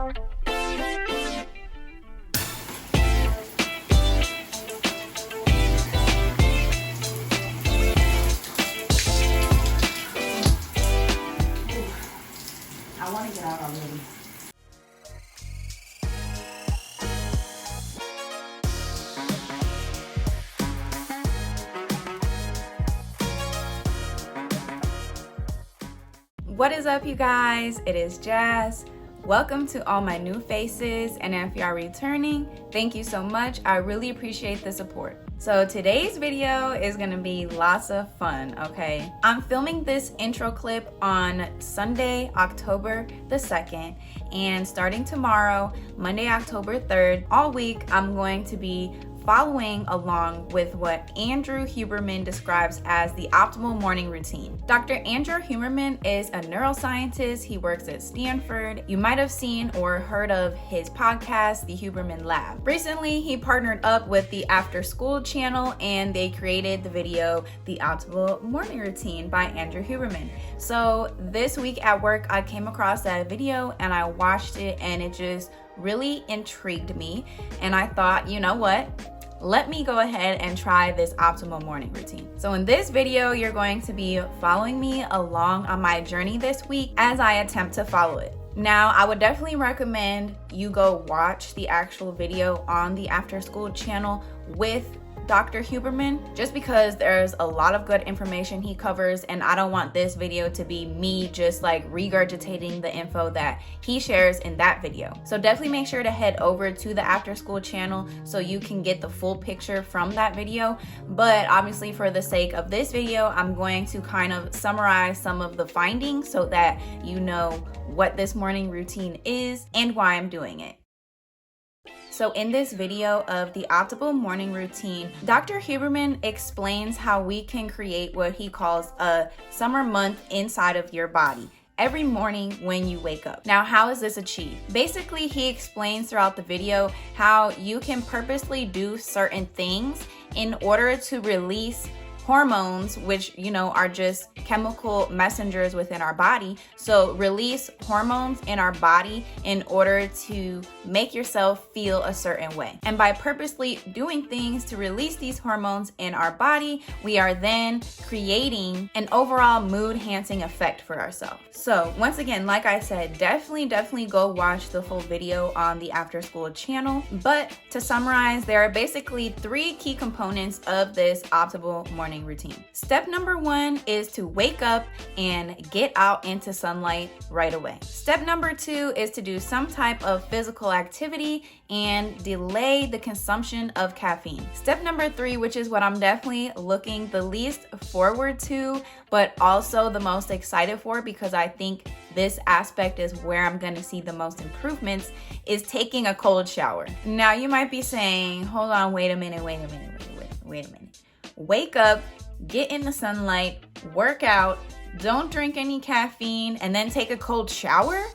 I want to get out already. What is up, you guys? It is Jazz. Welcome to all my new faces, and if you are returning, thank you so much. I really appreciate the support. So today's video is gonna be lots of fun, okay? I'm filming this intro clip on Sunday, October the 2nd, and starting tomorrow, Monday, October 3rd, all week, I'm going to be following along with what Andrew Huberman describes as the optimal morning routine. Dr. Andrew Huberman is a neuroscientist. He works at Stanford. You might have seen or heard of his podcast, The Huberman Lab. Recently, he partnered up with the After School channel and they created the video, The Optimal Morning Routine by Andrew Huberman. So this week at work, I came across that video and I watched it and it just really intrigued me. And I thought, you know what? Let me go ahead and try this optimal morning routine. So in this video, you're going to be following me along on my journey this week as I attempt to follow it. Now, I would definitely recommend you go watch the actual video on the After School channel with Dr. Huberman, just because there's a lot of good information he covers, and I don't want this video to be me just like regurgitating the info that he shares in that video. So definitely make sure to head over to the After School channel so you can get the full picture from that video. But obviously, for the sake of this video, I'm going to kind of summarize some of the findings so that you know what this morning routine is and why I'm doing it. So in this video of the optimal morning routine, Dr. Huberman explains how we can create what he calls a summer month inside of your body every morning when you wake up. Now, how is this achieved? Basically, he explains throughout the video how you can purposely do certain things in order to release hormones, which, you know, are just chemical messengers within our body. So release hormones in our body in order to make yourself feel a certain way. And by purposely doing things to release these hormones in our body, we are then creating an overall mood-enhancing effect for ourselves. So once again, like I said, definitely go watch the full video on the After School channel. But to summarize, there are basically 3 key components of this optimal morning routine. Step number 1 is to wake up and get out into sunlight right away. Step number 2 is to do some type of physical activity and delay the consumption of caffeine. Step number 3, which is what I'm definitely looking the least forward to, but also the most excited for, because I think this aspect is where I'm going to see the most improvements, is taking a cold shower. Now you might be saying, hold on, wait a minute. Wake up, get in the sunlight, work out, don't drink any caffeine, and then take a cold shower?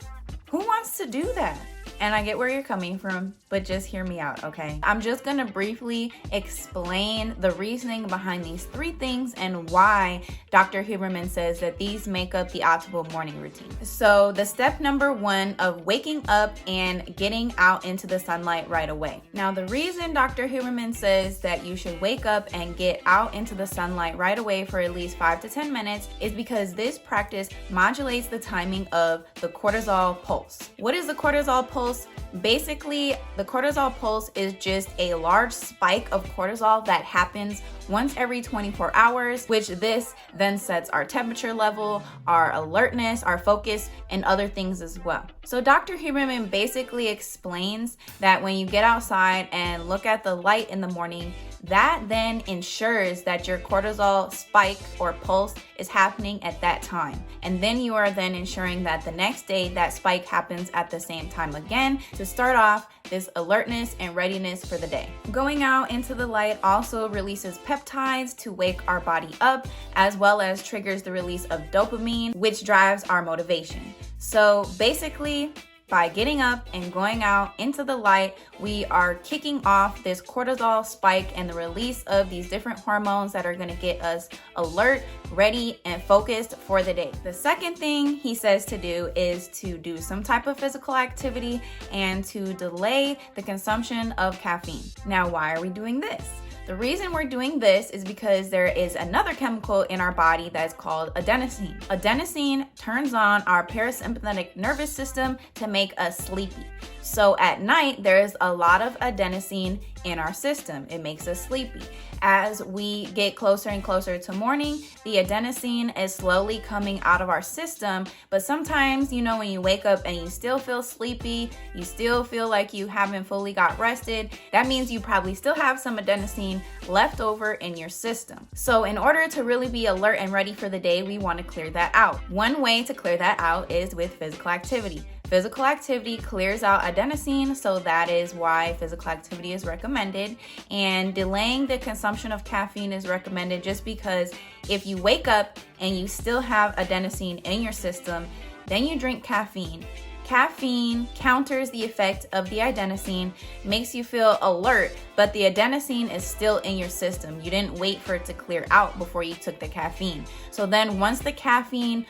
Who wants to do that? And I get where you're coming from, but just hear me out, okay? I'm just gonna briefly explain the reasoning behind these 3 things and why Dr. Huberman says that these make up the optimal morning routine. So the step number 1 of waking up and getting out into the sunlight right away. Now, the reason Dr. Huberman says that you should wake up and get out into the sunlight right away for at least 5 to 10 minutes is because this practice modulates the timing of the cortisol pulse. What is the cortisol pulse? Basically, the cortisol pulse is just a large spike of cortisol that happens once every 24 hours, which this then sets our temperature level, our alertness, our focus, and other things as well. So Dr. Huberman basically explains that when you get outside and look at the light in the morning, that then ensures that your cortisol spike or pulse is happening at that time. And then you are then ensuring that the next day that spike happens at the same time again to start off this alertness and readiness for the day. Going out into the light also releases peptides to wake our body up, as well as triggers the release of dopamine, which drives our motivation. So basically, by getting up and going out into the light, we are kicking off this cortisol spike and the release of these different hormones that are going to get us alert, ready, and focused for the day. The second thing he says to do is to do some type of physical activity and to delay the consumption of caffeine. Now, why are we doing this? The reason we're doing this is because there is another chemical in our body that's called adenosine. Adenosine turns on our parasympathetic nervous system to make us sleepy. So at night, there's a lot of adenosine in our system. It makes us sleepy. As we get closer and closer to morning, the adenosine is slowly coming out of our system. But sometimes, when you wake up and you still feel sleepy, you still feel like you haven't fully got rested, that means you probably still have some adenosine left over in your system. So in order to really be alert and ready for the day, we want to clear that out. One way to clear that out is with physical activity. Physical activity clears out adenosine, so that is why physical activity is recommended. And delaying the consumption of caffeine is recommended just because if you wake up and you still have adenosine in your system, then you drink caffeine. Caffeine counters the effect of the adenosine, makes you feel alert, but the adenosine is still in your system. You didn't wait for it to clear out before you took the caffeine. So then once the caffeine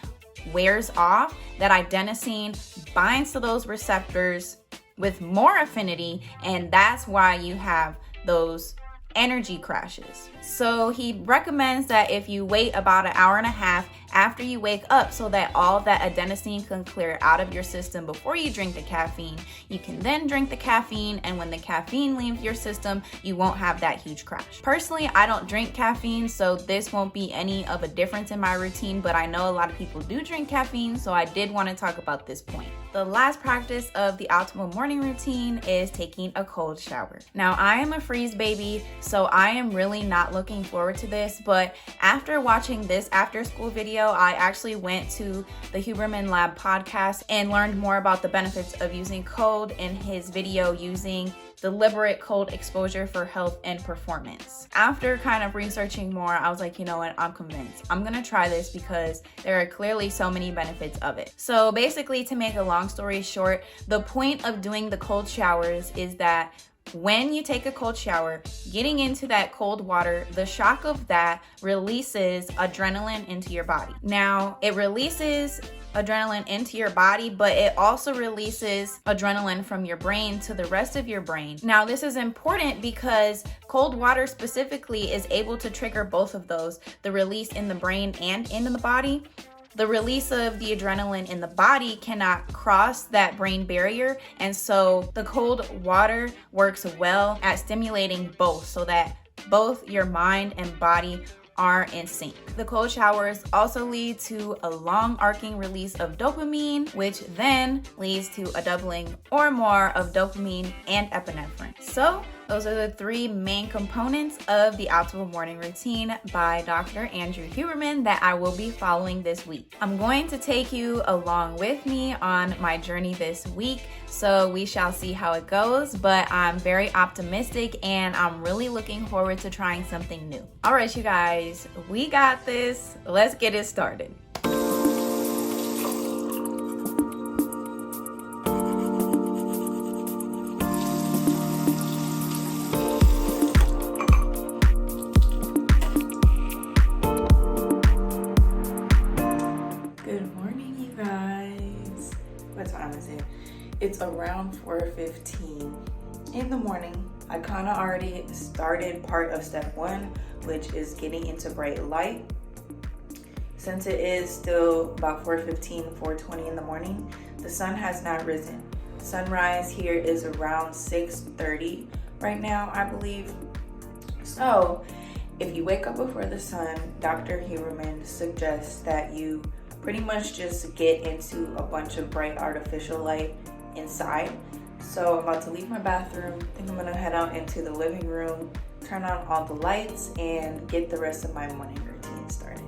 wears off, that adenosine binds to those receptors with more affinity, and that's why you have those energy crashes. So he recommends that if you wait about an hour and a half after you wake up so that all of that adenosine can clear out of your system before you drink the caffeine, you can then drink the caffeine, and when the caffeine leaves your system, you won't have that huge crash. Personally, I don't drink caffeine, so this won't be any of a difference in my routine, but I know a lot of people do drink caffeine, so I did want to talk about this point. The last practice of the optimal morning routine is taking a cold shower. Now, I am a freeze baby, so I am really not looking forward to this, but after watching this after school video, I actually went to the Huberman Lab podcast and learned more about the benefits of using cold in his video using deliberate cold exposure for health and performance. After kind of researching more, I was like, you know what, I'm convinced. I'm gonna try this because there are clearly so many benefits of it. So basically, to make a long story short, the point of doing the cold showers is that when you take a cold shower, getting into that cold water, the shock of that releases adrenaline into your body. Now, it releases adrenaline into your body, but it also releases adrenaline from your brain to the rest of your brain. Now, this is important because cold water specifically is able to trigger both of those, the release in the brain and in the body. The release of the adrenaline in the body cannot cross that brain barrier, and so the cold water works well at stimulating both so that both your mind and body are in sync. The cold showers also lead to a long arcing release of dopamine, which then leads to a doubling or more of dopamine and epinephrine. So those are the three main components of the optimal morning routine by Dr. Andrew Huberman that I will be following this week. I'm going to take you along with me on my journey this week, so we shall see how it goes, but I'm very optimistic and I'm really looking forward to trying something new. All right, you guys, we got this. Let's get it started. It's around 4:15 in the morning. I kind of already started part of step 1, which is getting into bright light. Since it is still about 4:15, 4:20 in the morning, the sun has not risen. Sunrise here is around 6:30 right now, I believe. So if you wake up before the sun, Dr. Huberman suggests that you pretty much just get into a bunch of bright artificial light inside. So I'm about to leave my bathroom. I think I'm gonna head out into the living room, turn on all the lights, and get the rest of my morning routine started.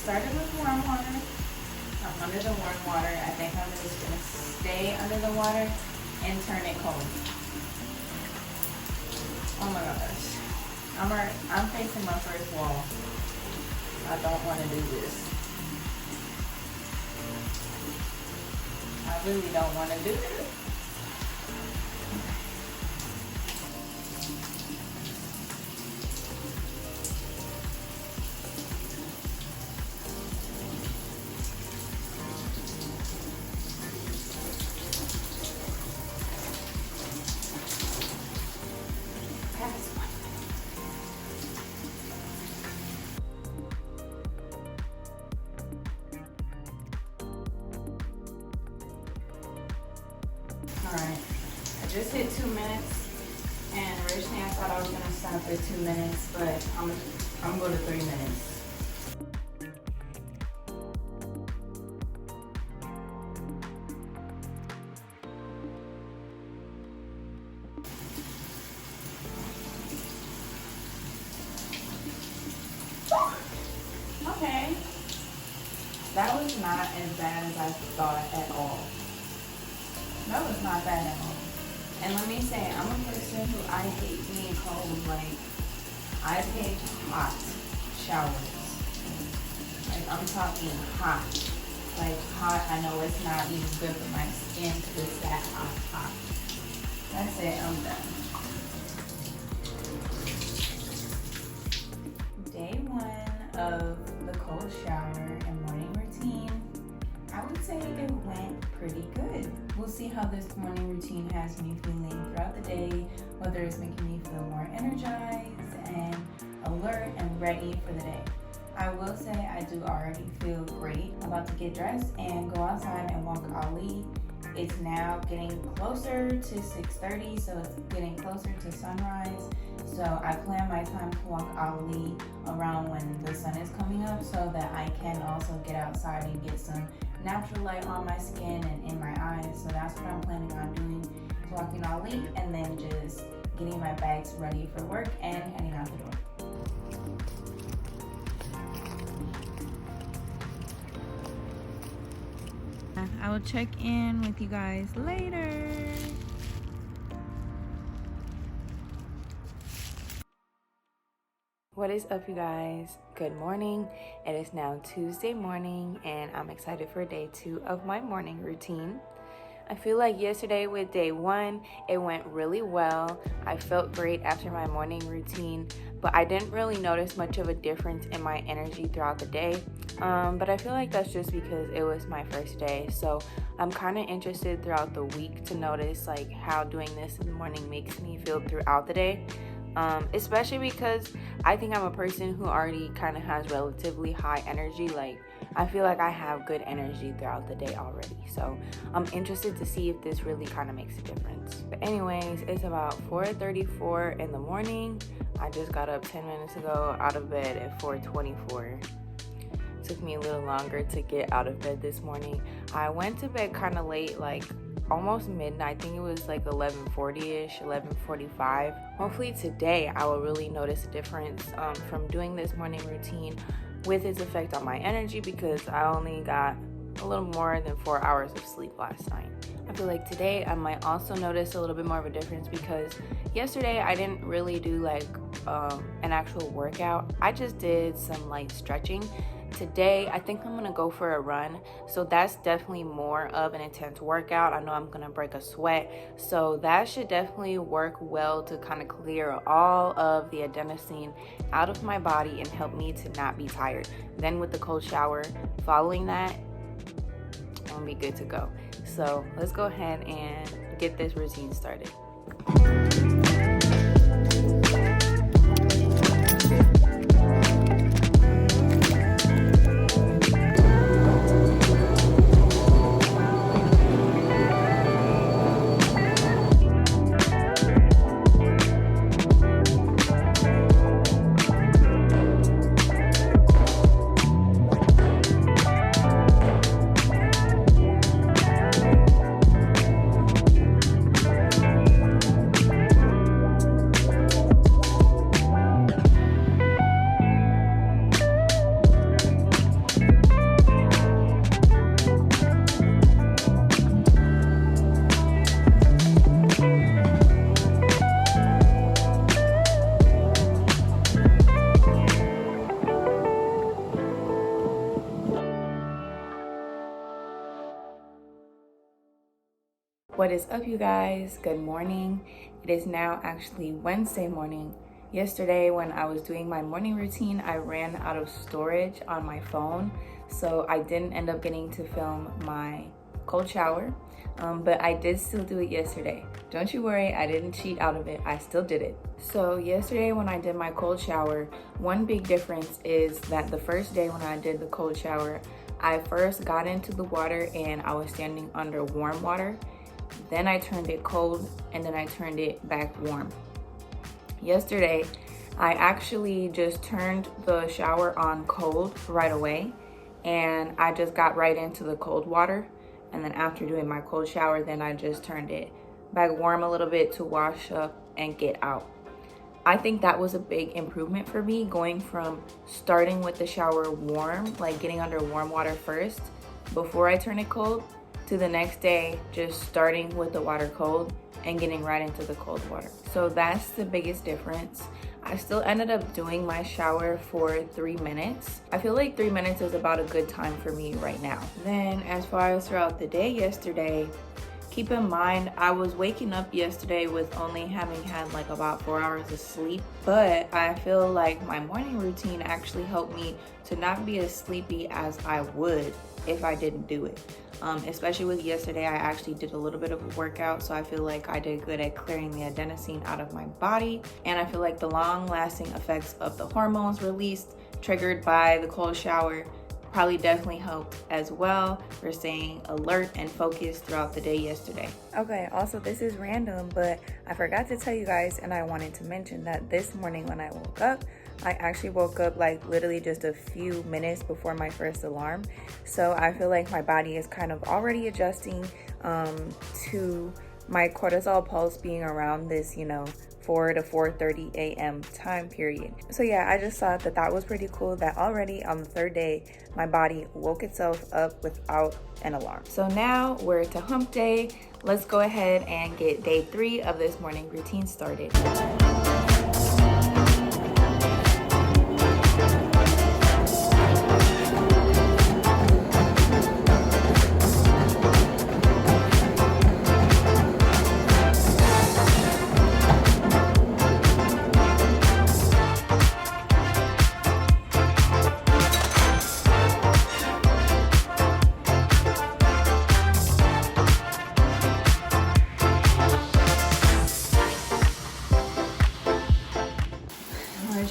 started with warm water. I'm under the warm water. I think I'm just gonna stay under the water and turn it cold. Oh my gosh. I'm facing my first wall. I don't want to do this. I really don't want to do this. Alright, I just hit 2 minutes, and originally I thought I was gonna stop at 2 minutes, but I'm going to 3 minutes. Okay, that was not as bad as I thought at all. That was not bad at all. And let me say, I'm a person who I hate being cold. Like, I take hot showers. Like, I'm talking hot. Like, hot, I know it's not even good for my skin because it's that hot. That's it, I'm done. Day 1 of the cold shower and morning routine, I would say it went pretty good. We'll see how this morning routine has me feeling throughout the day, whether it's making me feel more energized and alert and ready for the day. I will say I do already feel great. I'm about to get dressed and go outside and walk Ali. It's now getting closer to 6:30, so it's getting closer to sunrise. So I plan my time to walk Ali around when the sun is coming up so that I can also get outside and get some natural light on my skin and in my eyes. So that's what I'm planning on doing, walking Ali and then just getting my bags ready for work and heading out the door. I will check in with you guys later. What is up, you guys? Good morning. It is now Tuesday morning and I'm excited for day 2 of my morning routine. I feel like yesterday with day 1, it went really well. I felt great after my morning routine, but I didn't really notice much of a difference in my energy throughout the day. But I feel like that's just because it was my first day. So I'm kind of interested throughout the week to notice like how doing this in the morning makes me feel throughout the day. Especially because I think I'm a person who already kind of has relatively high energy. Like, I feel like I have good energy throughout the day already. So I'm interested to see if this really kind of makes a difference. But anyways, it's about 4:34 in the morning. I just got up 10 minutes ago, out of bed at 4:24. Took me a little longer to get out of bed this morning. I went to bed kind of late, like almost midnight. I think it was like 11:40ish, 11:45. Hopefully today I will really notice a difference from doing this morning routine with its effect on my energy, because I only got a little more than 4 hours of sleep last night. I feel like today I might also notice a little bit more of a difference, because yesterday I didn't really do like an actual workout. I just did some light stretching. Today, I think I'm gonna go for a run. So that's definitely more of an intense workout. I know I'm gonna break a sweat. So that should definitely work well to kind of clear all of the adenosine out of my body and help me to not be tired. Then with the cold shower following that, I'm gonna be good to go. So let's go ahead and get this routine started. What is up, you guys? Good morning. It is now actually Wednesday morning. Yesterday when I was doing my morning routine, I ran out of storage on my phone, so I didn't end up getting to film my cold shower, but I did still do it yesterday. Don't you worry, I didn't cheat out of it. I still did it. So yesterday when I did my cold shower, one big difference is that the first day when I did the cold shower, I first got into the water and I was standing under warm water. Then I turned it cold and then I turned it back warm. Yesterday, I actually just turned the shower on cold right away and I just got right into the cold water. And then after doing my cold shower, then I just turned it back warm a little bit to wash up and get out. I think that was a big improvement for me, going from starting with the shower warm, like getting under warm water first before I turn it cold, to the next day just starting with the water cold and getting right into the cold water. So that's the biggest difference. I still ended up doing my shower for 3 minutes. I feel like 3 minutes is about a good time for me right now. Then as far as throughout the day yesterday, keep in mind, I was waking up yesterday with only having had like about 4 hours of sleep, but I feel like my morning routine actually helped me to not be as sleepy as I would if I didn't do it. Especially with yesterday, I actually did a little bit of a workout, so I feel like I did good at clearing the adenosine out of my body, and I feel like the long-lasting effects of the hormones released triggered by the cold shower probably definitely helped as well for staying alert and focused throughout the day yesterday. Okay, also this is random, but I forgot to tell you guys, and I wanted to mention that this morning when I woke up, I actually woke up like literally just a few minutes before my first alarm. So I feel like my body is kind of already adjusting to my cortisol pulse being around this, 4 to 4:30 a.m. time period. So yeah, I just thought that that was pretty cool that already on the third day, my body woke itself up without an alarm. So now we're to hump day. Let's go ahead and get day 3 of this morning routine started.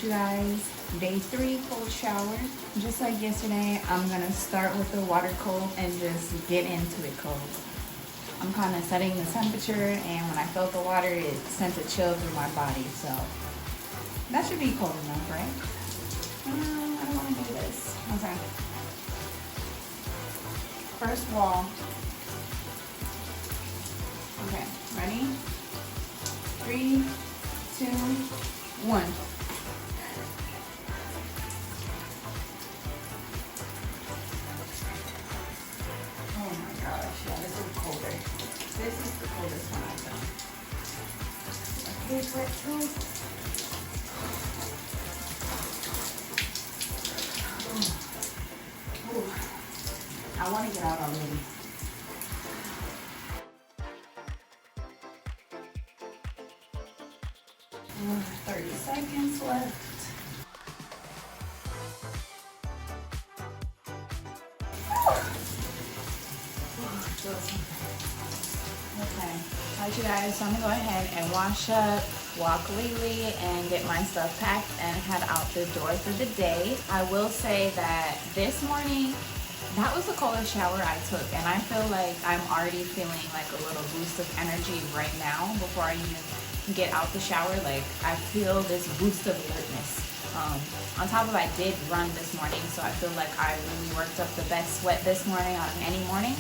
You guys, day 3 cold shower. Just like yesterday, I'm gonna start with the water cold and just get into it cold. I'm kind of setting the temperature, and when I felt the water, it sent a chill through my body, so that should be cold enough, right? I don't want to do this. Okay. First wall. Okay, ready? 3, 2, 1. Yeah, this is colder. This is the coldest one I've done. Okay, wet too. I want to get out already. 30 seconds left. Okay, alright you guys, so I'm gonna go ahead and wash up, walk Lily, and get my stuff packed and head out the door for the day. I will say that this morning, that was the coldest shower I took, and I feel like I'm already feeling like a little boost of energy right now before I even get out the shower. Like, I feel this boost of alertness. On top of I did run this morning, so I feel like I really worked up the best sweat this morning out of any morning.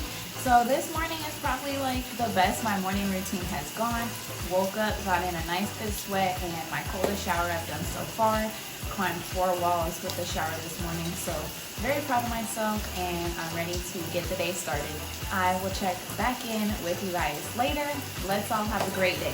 So this morning is probably like the best my morning routine has gone. Woke up, got in a nice good sweat, and my coldest shower I've done so far. Climbed 4 walls with the shower this morning, so very proud of myself, and I'm ready to get the day started. I will check back in with you guys later. Let's all have a great day.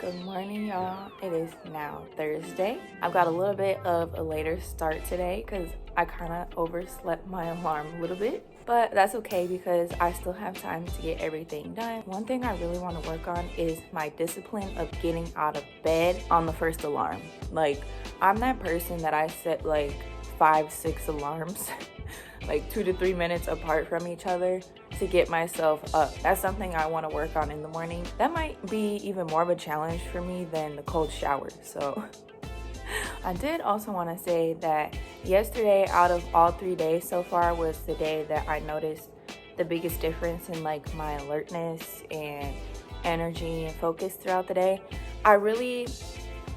Good morning, y'all. It is now Thursday. I've got a little bit of a later start today because I kind of overslept my alarm a little bit. But that's okay because I still have time to get everything done. One thing I really want to work on is my discipline of getting out of bed on the first alarm. Like, I'm that person that I set like 5-6 alarms like 2 to 3 minutes apart from each other to get myself up. That's something I want to work on in the morning. That might be even more of a challenge for me than the cold shower. So I did also want to say that yesterday, out of all 3 days so far, was the day that I noticed the biggest difference in like my alertness and energy and focus throughout the day.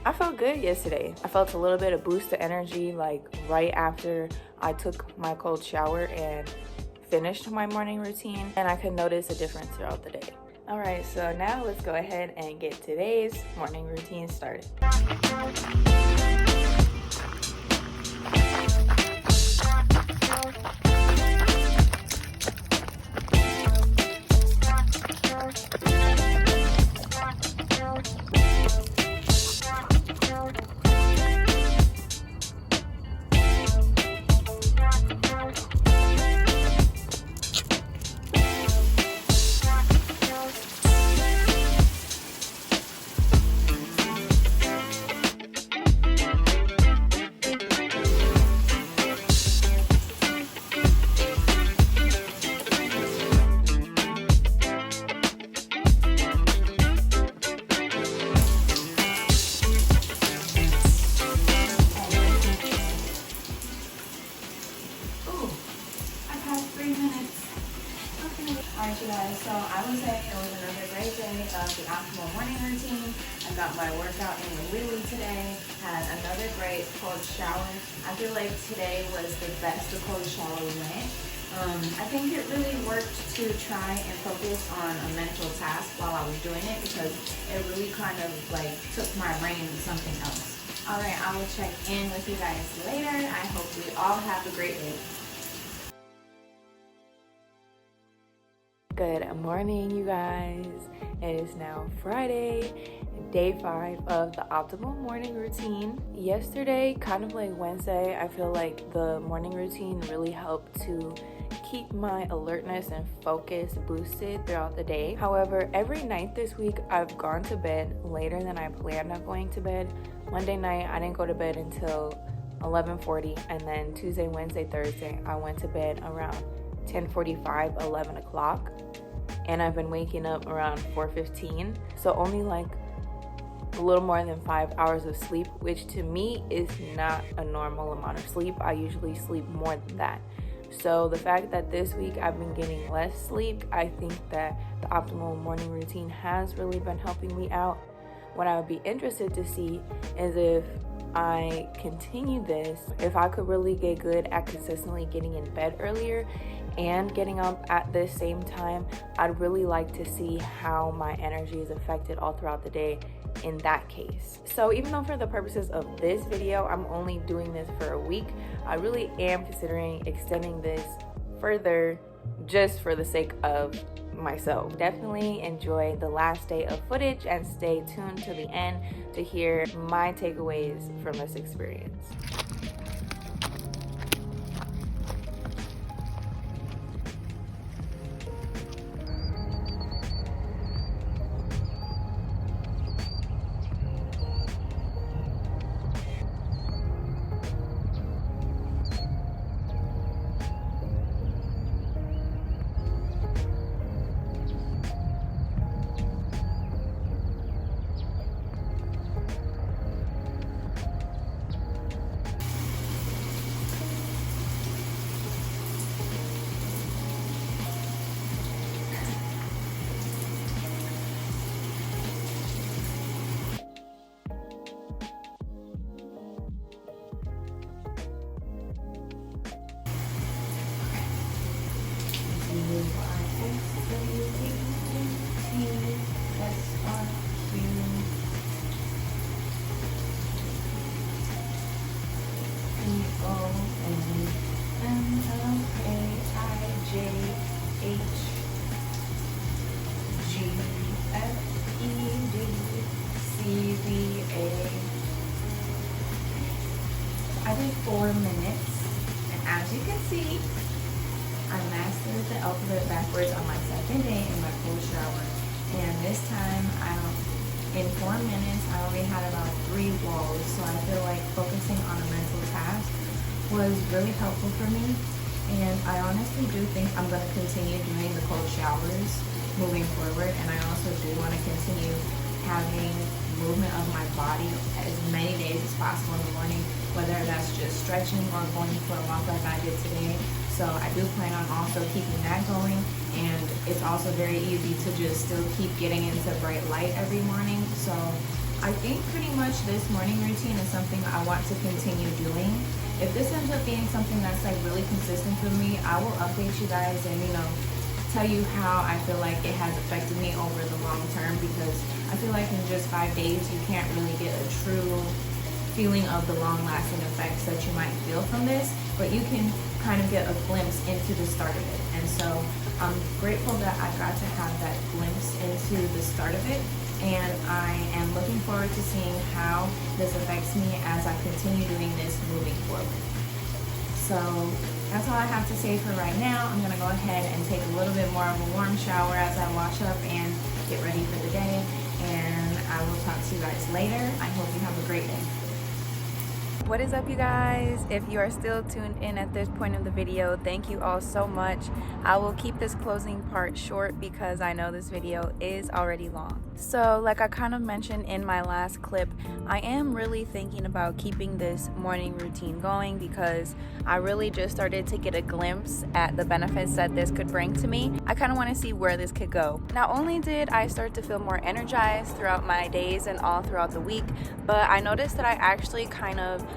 I felt good yesterday. I felt a little bit of boost of energy like right after I took my cold shower and finished my morning routine, and I could notice a difference throughout the day. All right, so now let's go ahead and get today's morning routine started. Alright, you guys, so I would say it was another great day of the optimal morning routine. I got my workout in the wheelie today, had another great cold shower. I feel like today was the best the cold shower went. I think it really worked to try and focus on a mental task while I was doing it because it really kind of like took my brain to something else. Alright, I will check in with you guys later. I hope we all have a great day. Good morning, you guys. It is now Friday, day 5 of the optimal morning routine. Yesterday, kind of like Wednesday, I feel like the morning routine really helped to keep my alertness and focus boosted throughout the day. However, every night this week, I've gone to bed later than I planned on going to bed. Monday night, I didn't go to bed until 11:40, and then Tuesday, Wednesday, Thursday, I went to bed around 10:45, 11 o'clock, and I've been waking up around 4:15, so only like a little more than 5 hours of sleep, which to me is not a normal amount of sleep. I usually sleep more than that. So the fact that this week I've been getting less sleep, I think that the optimal morning routine has really been helping me out. What I would be interested to see is if I continue this, if I could really get good at consistently getting in bed earlier and getting up at the same time. I'd really like to see how my energy is affected all throughout the day in that case. So even though for the purposes of this video, I'm only doing this for a week, I really am considering extending this further just for the sake of myself. Definitely enjoy the last day of footage and stay tuned to the end to hear my takeaways from this experience. easy. I did 4 minutes, and as you can see, I mastered the alphabet backwards on my second day in my cold shower. And this time, in 4 minutes, I already had about 3 walls. So I feel like focusing on a mental task was really helpful for me. And I honestly do think I'm going to continue doing the cold showers moving forward. And I also do want to continue having movement of my body as many days as possible in the morning, whether that's just stretching or going for a walk like I did today. So I do plan on also keeping that going, and it's also very easy to just still keep getting into bright light every morning. So I think pretty much this morning routine is something I want to continue doing. If this ends up being something that's like really consistent for me, I will update you guys and tell you how I feel like it has affected me over the long term, because I feel like in just 5 days you can't really get a true feeling of the long-lasting effects that you might feel from this, but you can kind of get a glimpse into the start of it. And so I'm grateful that I got to have that glimpse into the start of it, and I am looking forward to seeing how this affects me as I continue doing this moving forward. So that's all I have to say for right now. I'm gonna go ahead and take a little bit more of a warm shower as I wash up and get ready for the day, and I will talk to you guys later. I hope you have a great day. What is up, you guys? If you are still tuned in at this point of the video, thank you all so much. I will keep this closing part short because I know this video is already long. So like I kind of mentioned in my last clip, I am really thinking about keeping this morning routine going because I really just started to get a glimpse at the benefits that this could bring to me. I kind of want to see where this could go. Not only did I start to feel more energized throughout my days and all throughout the week, but I noticed that I actually kind of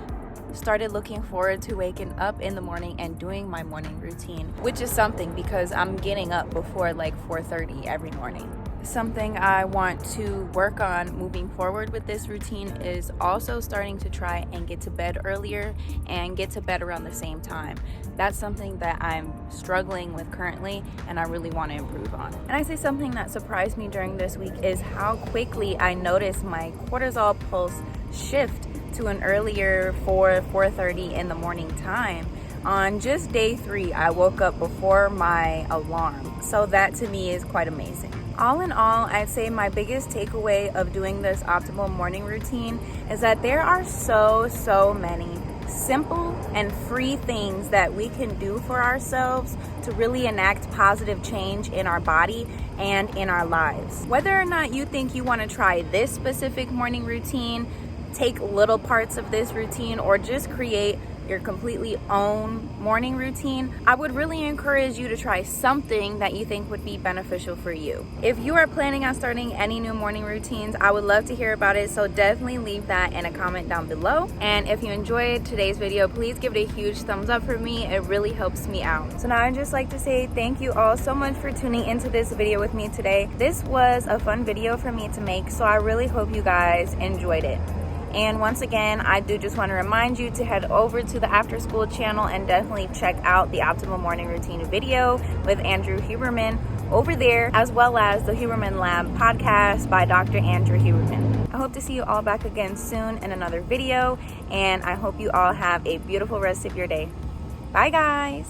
started looking forward to waking up in the morning and doing my morning routine, which is something because I'm getting up before like 4:30 every morning. Something I want to work on moving forward with this routine is also starting to try and get to bed earlier and get to bed around the same time. That's something that I'm struggling with currently and I really want to improve on. And I say something that surprised me during this week is how quickly I noticed my cortisol pulse shift to an earlier 4:30 in the morning time. On just day 3, I woke up before my alarm. So that to me is quite amazing. All in all, I'd say my biggest takeaway of doing this optimal morning routine is that there are so many simple and free things that we can do for ourselves to really enact positive change in our body and in our lives. Whether or not you think you want to try this specific morning routine, take little parts of this routine, or just create your completely own morning routine, I would really encourage you to try something that you think would be beneficial for you. If you are planning on starting any new morning routines, I would love to hear about it, so definitely leave that in a comment down below. And if you enjoyed today's video, please give it a huge thumbs up for me. It really helps me out. So now I'd just like to say thank you all so much for tuning into this video with me today. This was a fun video for me to make, so I really hope you guys enjoyed it. And once again, I do just want to remind you to head over to the After School channel and definitely check out the Optimal Morning Routine video with Andrew Huberman over there, as well as the Huberman Lab podcast by Dr. Andrew Huberman. I hope to see you all back again soon in another video, and I hope you all have a beautiful rest of your day. Bye, guys.